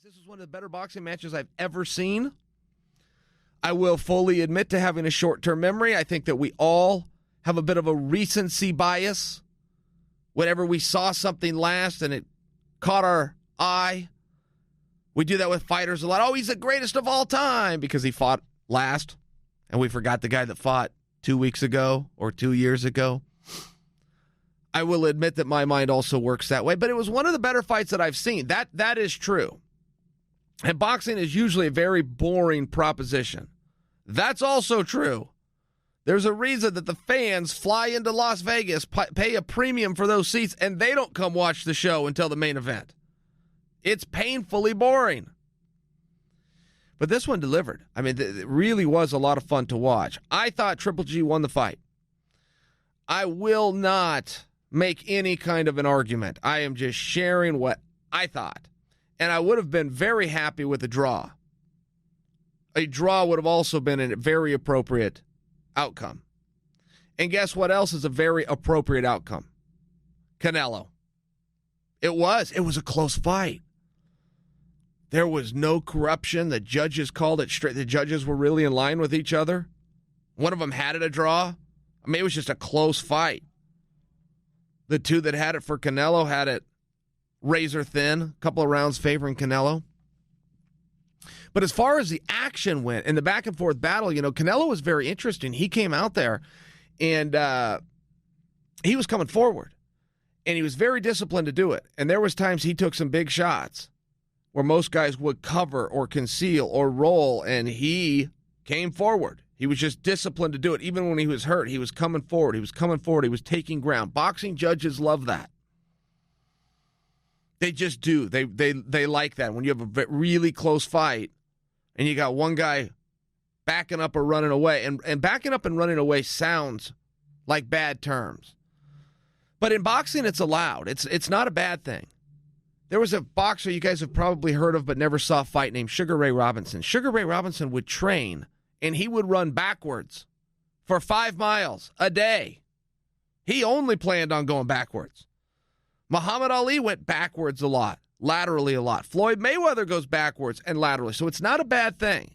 This was one of the better boxing matches I've ever seen. I will fully admit to having a short-term memory. I think that we all have a bit of a recency bias. Whenever we saw something last and it caught our eye, we do that with fighters a lot. Oh, he's the greatest of all time because he fought last, and we forgot the guy that fought 2 weeks ago or 2 years ago. I will admit that my mind also works that way, but it was one of the better fights that I've seen. That is true. And boxing is usually a very boring proposition. That's also true. There's a reason that the fans fly into Las Vegas, pay a premium for those seats, and they don't come watch the show until the main event. It's painfully boring. But this one delivered. I mean, it really was a lot of fun to watch. I thought Triple G won the fight. I will not make any kind of an argument. I am just sharing what I thought. And I would have been very happy with a draw. A draw would have also been a very appropriate outcome. And guess what else is a very appropriate outcome? Canelo. It was a close fight. There was no corruption. The judges called it straight. The judges were really in line with each other. One of them had it a draw. I mean, it was just a close fight. The two that had it for Canelo had it razor thin, a couple of rounds favoring Canelo. But as far as the action went and the back and forth battle, Canelo was very interesting. He came out there and he was coming forward and he was very disciplined to do it. And there was times he took some big shots where most guys would cover or conceal or roll, and he came forward. He was just disciplined to do it. Even when he was hurt, he was coming forward. He was taking ground. Boxing judges love that. They just do. They like that. When you have a really close fight and you got one guy backing up or running away, and backing up and running away sounds like bad terms. But in boxing, it's allowed. It's not a bad thing. There was a boxer you guys have probably heard of but never saw fight named Sugar Ray Robinson. Sugar Ray Robinson would train, and he would run backwards for 5 miles a day. He only planned on going backwards. Muhammad Ali went backwards a lot, laterally a lot. Floyd Mayweather goes backwards and laterally, so it's not a bad thing.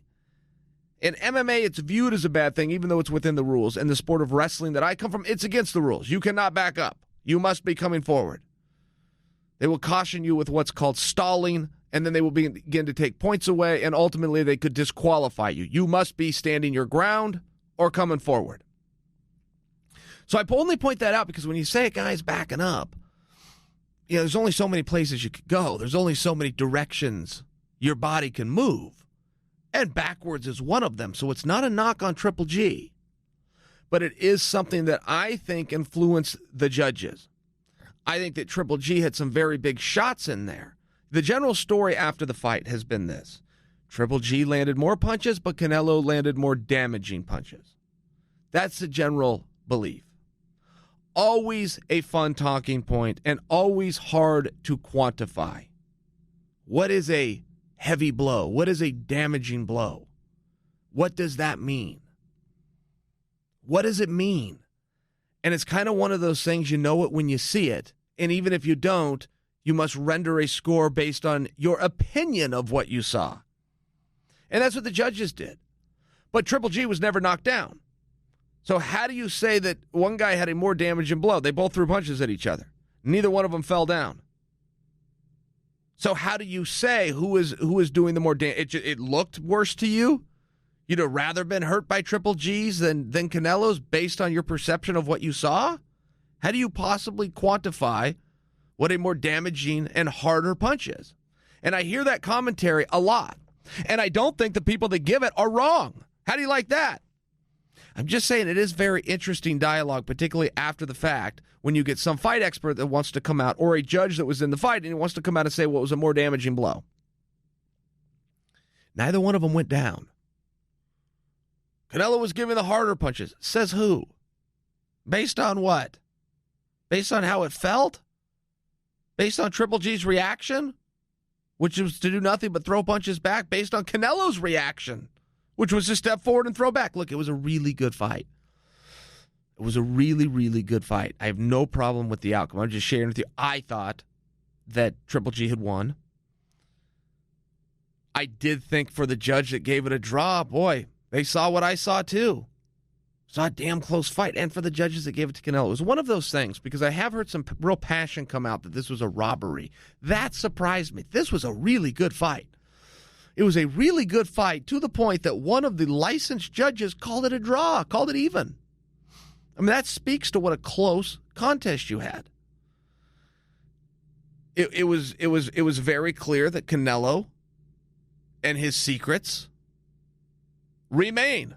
In MMA, it's viewed as a bad thing, even though it's within the rules. In the sport of wrestling that I come from, it's against the rules. You cannot back up. You must be coming forward. They will caution you with what's called stalling, and then they will begin to take points away, and ultimately they could disqualify you. You must be standing your ground or coming forward. So I only point that out because when you say a guy's backing up, there's only so many places you could go. There's only so many directions your body can move. And backwards is one of them. So it's not a knock on Triple G. But it is something that I think influenced the judges. I think that Triple G had some very big shots in there. The general story after the fight has been this. Triple G landed more punches, but Canelo landed more damaging punches. That's the general belief. Always a fun talking point and always hard to quantify. What is a heavy blow? What is a damaging blow? What does that mean? What does it mean? And it's kind of one of those things, you know it when you see it. And even if you don't, you must render a score based on your opinion of what you saw. And that's what the judges did. But Triple G was never knocked down. So how do you say that one guy had a more damaging blow? They both threw punches at each other. Neither one of them fell down. So how do you say who is doing the more damage? It looked worse to you? You'd have rather been hurt by Triple G's than Canelo's based on your perception of what you saw? How do you possibly quantify what a more damaging and harder punch is? And I hear that commentary a lot. And I don't think the people that give it are wrong. How do you like that? I'm just saying it is very interesting dialogue, particularly after the fact, when you get some fight expert that wants to come out, or a judge that was in the fight and he wants to come out and say what was a more damaging blow. Neither one of them went down. Canelo was giving the harder punches. Says who? Based on what? Based on how it felt? Based on Triple G's reaction, which was to do nothing but throw punches back? Based on Canelo's reaction, which was to step forward and throw back. Look, it was a really good fight. It was a really, really good fight. I have no problem with the outcome. I'm just sharing with you. I thought that Triple G had won. I did think for the judge that gave it a draw, boy, they saw what I saw too. Saw a damn close fight. And for the judges that gave it to Canelo, it was one of those things, because I have heard some real passion come out that this was a robbery. That surprised me. This was a really good fight. It was a really good fight to the point that one of the licensed judges called it a draw, called it even. I mean, that speaks to what a close contest you had. It was very clear that Canelo and his secrets remain.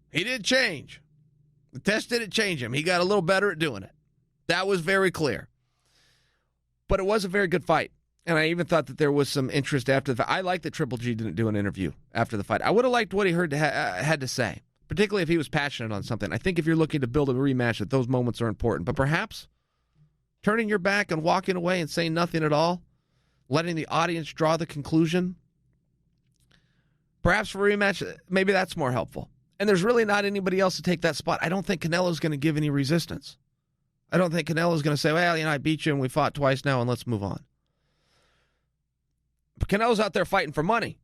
He didn't change. The test didn't change him. He got a little better at doing it. That was very clear. But it was a very good fight. And I even thought that there was some interest after the fight. I like that Triple G didn't do an interview after the fight. I would have liked what he had to say, particularly if he was passionate on something. I think if you're looking to build a rematch, that those moments are important. But perhaps turning your back and walking away and saying nothing at all, letting the audience draw the conclusion, perhaps for a rematch, maybe that's more helpful. And there's really not anybody else to take that spot. I don't think Canelo's going to give any resistance. I don't think Canelo's going to say, well, I beat you and we fought twice now and let's move on. But Canelo's out there fighting for money.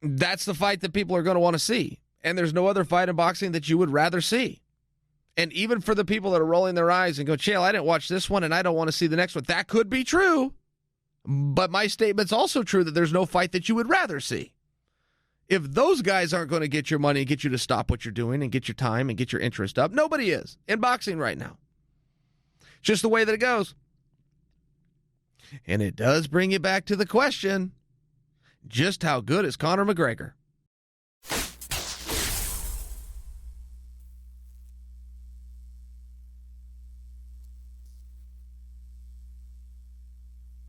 That's the fight that people are going to want to see. And there's no other fight in boxing that you would rather see. And even for the people that are rolling their eyes and go, Chael, I didn't watch this one and I don't want to see the next one. That could be true. But my statement's also true that there's no fight that you would rather see. If those guys aren't going to get your money and get you to stop what you're doing and get your time and get your interest up, nobody is in boxing right now. Just the way that it goes. And it does bring you back to the question, just how good is Conor McGregor?